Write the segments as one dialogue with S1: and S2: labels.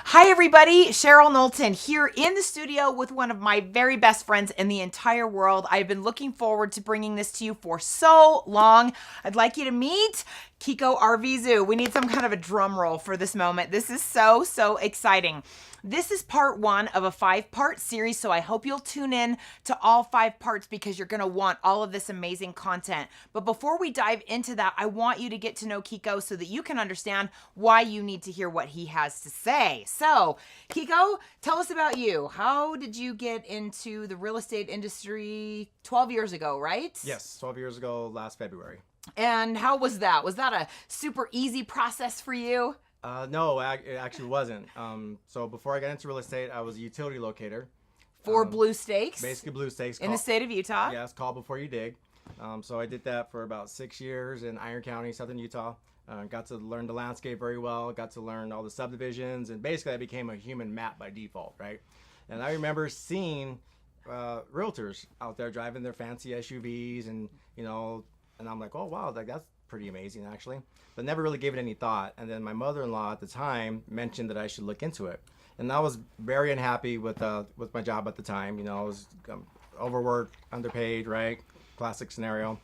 S1: Hi, everybody. Cheryl Knowlton here in the studio with one of my very best friends in the entire world. I've been looking forward to bringing this to you for so long. I'd like you to meet Kiko Arvizu. We need some kind of a drum roll for this moment. This is so exciting. This is part one of a 5-part series, so I hope you'll tune in to all 5 parts because you're going to want all of this amazing content. But before we dive into that, I want you to get to know Kiko so that you can understand why you need to hear what he has to say. So, Kiko, tell us about you. How did you get into the real estate industry 12 years ago, right?
S2: Yes, 12 years ago, last February.
S1: And how was that? Was that a super easy process for you?
S2: No, it actually wasn't. So before I got into real estate, I was a utility locator.
S1: For blue stakes?
S2: Basically blue stakes.
S1: In the state of Utah?
S2: Yeah, it's called Before You Dig. So I did that for about 6 years in Iron County, southern Utah. Got to learn the landscape very well, got to learn all the subdivisions, and basically I became a human map by default, right? And I remember seeing realtors out there driving their fancy SUVs and, and I'm like, oh, wow, that's pretty amazing, actually. But never really gave it any thought. And then my mother-in-law at the time mentioned that I should look into it. And I was very unhappy with my job at the time. I was overworked, underpaid, right? Classic scenario.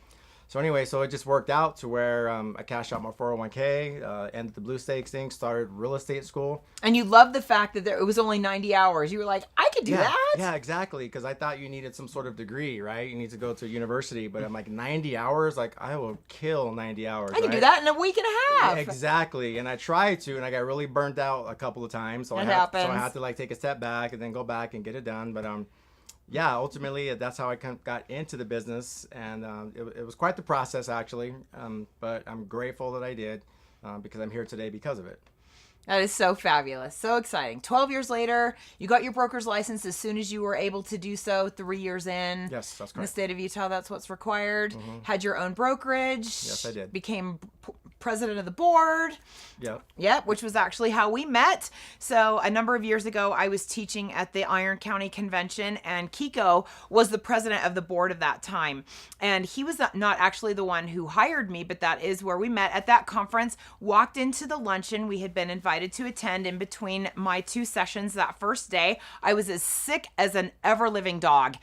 S2: So anyway, so it just worked out to where I cashed out my 401k, ended the blue stakes thing, started real estate school.
S1: And you loved the fact that it was only 90 hours. You were like, I could do that.
S2: Yeah, exactly. Because I thought you needed some sort of degree, right? You need to go to university. But I'm like, 90 hours? Like, I will kill 90 hours.
S1: I can do that in a week and a half.
S2: Yeah, exactly. And I tried to, and I got really burnt out a couple of times. So I had to like take a step back and then go back and get it done. But yeah, ultimately, that's how I got into the business, and it was quite the process, actually, but I'm grateful that I did because I'm here today because of it.
S1: That is so fabulous. So exciting. 12 years later, you got your broker's license as soon as you were able to do so, 3 years in.
S2: Yes, that's correct.
S1: In the state of Utah, that's what's required. Mm-hmm. Had your own brokerage.
S2: Yes, I did.
S1: Became president of the board.
S2: Yep,
S1: which was actually how we met. So a number of years ago, I was teaching at the Iron County Convention, and Kiko was the president of the board of that time. And he was not actually the one who hired me, but that is where we met at that conference, walked into the luncheon we had been invited to attend in between my 2 sessions that first day. I was as sick as an ever-living dog.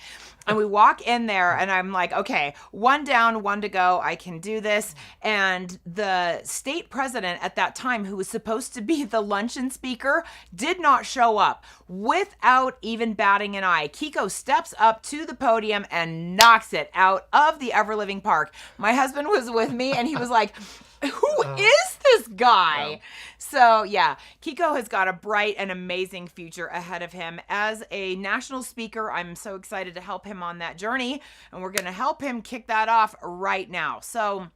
S1: And we walk in there and I'm like, okay, 1 down, 1 to go. I can do this. And the state president at that time, who was supposed to be the luncheon speaker, did not show up without even batting an eye. Kiko steps up to the podium and knocks it out of the ever-living park. My husband was with me and he was like, who is this guy?
S2: Wow.
S1: So yeah, Kiko has got a bright and amazing future ahead of him. As a national speaker, I'm so excited to help him on that journey, and we're going to help him kick that off right now. So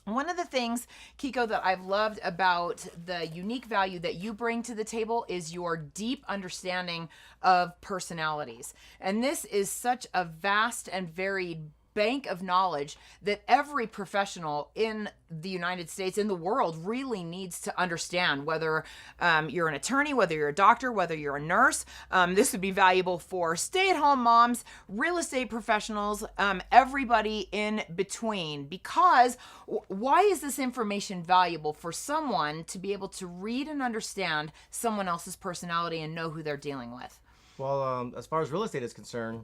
S1: one of the things, Kiko, that I've loved about the unique value that you bring to the table is your deep understanding of personalities. And this is such a vast and varied bank of knowledge that every professional in the United States, in the world, really needs to understand. Whether you're an attorney, whether you're a doctor, whether you're a nurse, this would be valuable for stay-at-home moms, real estate professionals, everybody in between. Because why is this information valuable for someone to be able to read and understand someone else's personality and know who they're dealing with?
S2: Well, as far as real estate is concerned,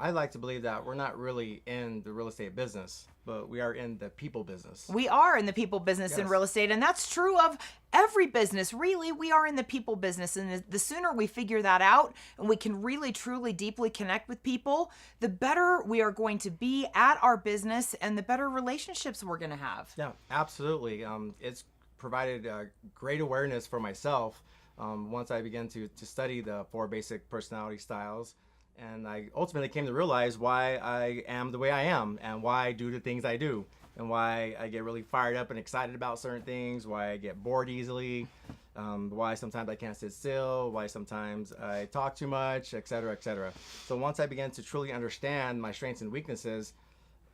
S2: I like to believe that we're not really in the real estate business, but we are in the people business.
S1: We are in the people business in real estate, and that's true of every business. Really, we are in the people business, and the sooner we figure that out and we can really, truly, deeply connect with people, the better we are going to be at our business and the better relationships we're going to have.
S2: Yeah, absolutely. It's provided great awareness for myself once I began to study the 4 basic personality styles. And I ultimately came to realize why I am the way I am and why I do the things I do and why I get really fired up and excited about certain things, why I get bored easily, why sometimes I can't sit still, why sometimes I talk too much, etc., etc. So once I began to truly understand my strengths and weaknesses,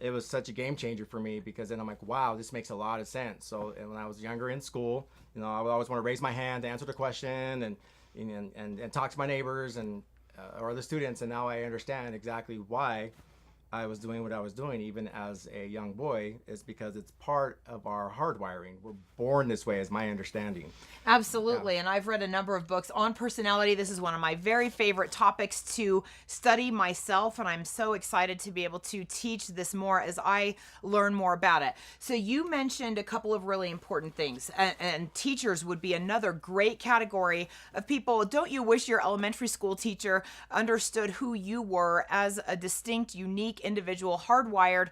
S2: it was such a game changer for me because then I'm like, wow, this makes a lot of sense. So when I was younger in school, I would always want to raise my hand to answer the question and talk to my neighbors and or the students, and now I understand exactly why I was doing what I was doing, even as a young boy, is because it's part of our hardwiring. We're born this way, is my understanding.
S1: Absolutely. And I've read a number of books on personality. This is one of my very favorite topics to study myself. And I'm so excited to be able to teach this more as I learn more about it. So you mentioned a couple of really important things, and teachers would be another great category of people. Don't you wish your elementary school teacher understood who you were as a distinct, unique individual, hardwired,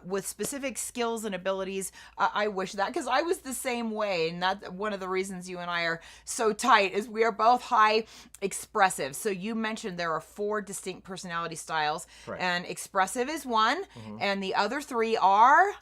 S1: with specific skills and abilities? I wish that, because I was the same way. And that's one of the reasons you and I are so tight, is we are both high expressive. So you mentioned there are 4 distinct personality styles.
S2: Right.
S1: And expressive is one, and the other 3 are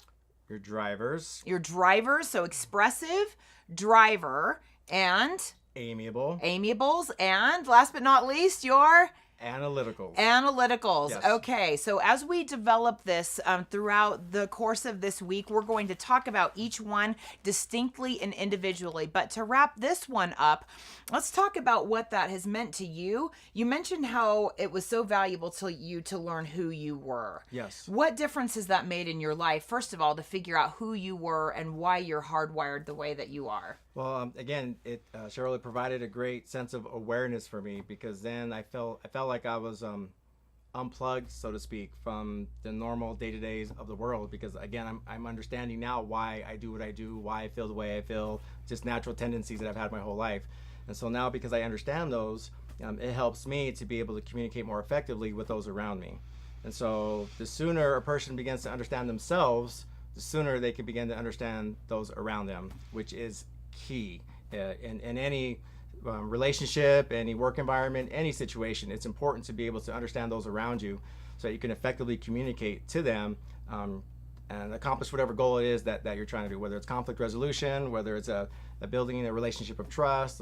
S2: Your drivers,
S1: so expressive, driver, and
S2: amiables,
S1: and last but not least, your analyticals.
S2: Yes.
S1: Okay, so as we develop this throughout the course of this week, we're going to talk about each one distinctly and individually. But to wrap this one up, let's talk about what that has meant to you. You mentioned how it was so valuable to you to learn who you were.
S2: Yes.
S1: What difference has that made in your life, first of all, to figure out who you were and why you're hardwired the way that you are?
S2: Well, again, Cheryl, it provided a great sense of awareness for me, because then I felt like I was unplugged, so to speak, from the normal day-to-days of the world. Because again, I'm understanding now why I do what I do, why I feel the way I feel, just natural tendencies that I've had my whole life. And so now, because I understand those, it helps me to be able to communicate more effectively with those around me. And so the sooner a person begins to understand themselves, the sooner they can begin to understand those around them, which is key in any relationship, any work environment, any situation. It's important to be able to understand those around you so that you can effectively communicate to them and accomplish whatever goal it is that you're trying to do, whether it's conflict resolution, whether it's a building a relationship of trust.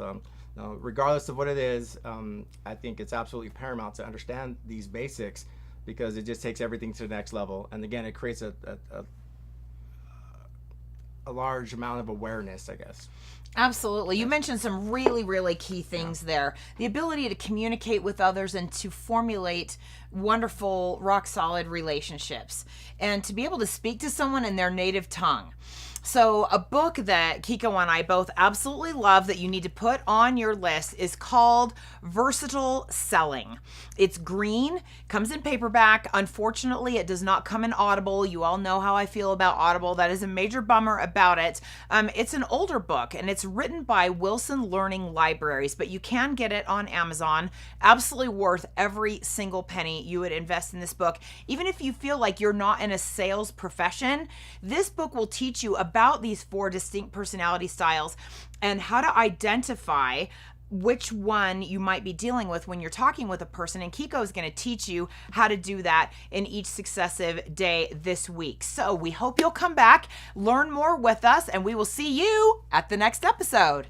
S2: Regardless of what it is, I think it's absolutely paramount to understand these basics, because it just takes everything to the next level. And again, it creates a large amount of awareness, I guess.
S1: Absolutely. You mentioned some really, really key things there. The ability to communicate with others and to formulate wonderful, rock-solid relationships, and to be able to speak to someone in their native tongue. So a book that Kiko and I both absolutely love that you need to put on your list is called Versatile Selling. It's green, comes in paperback. Unfortunately, it does not come in Audible. You all know how I feel about Audible. That is a major bummer about it. It's an older book, and it's written by Wilson Learning Libraries, but you can get it on Amazon. Absolutely worth every single penny you would invest in this book. Even if you feel like you're not in a sales profession, this book will teach you about these 4 distinct personality styles and how to identify which one you might be dealing with when you're talking with a person. And Kiko is going to teach you how to do that in each successive day this week. So we hope you'll come back, learn more with us, and we will see you at the next episode.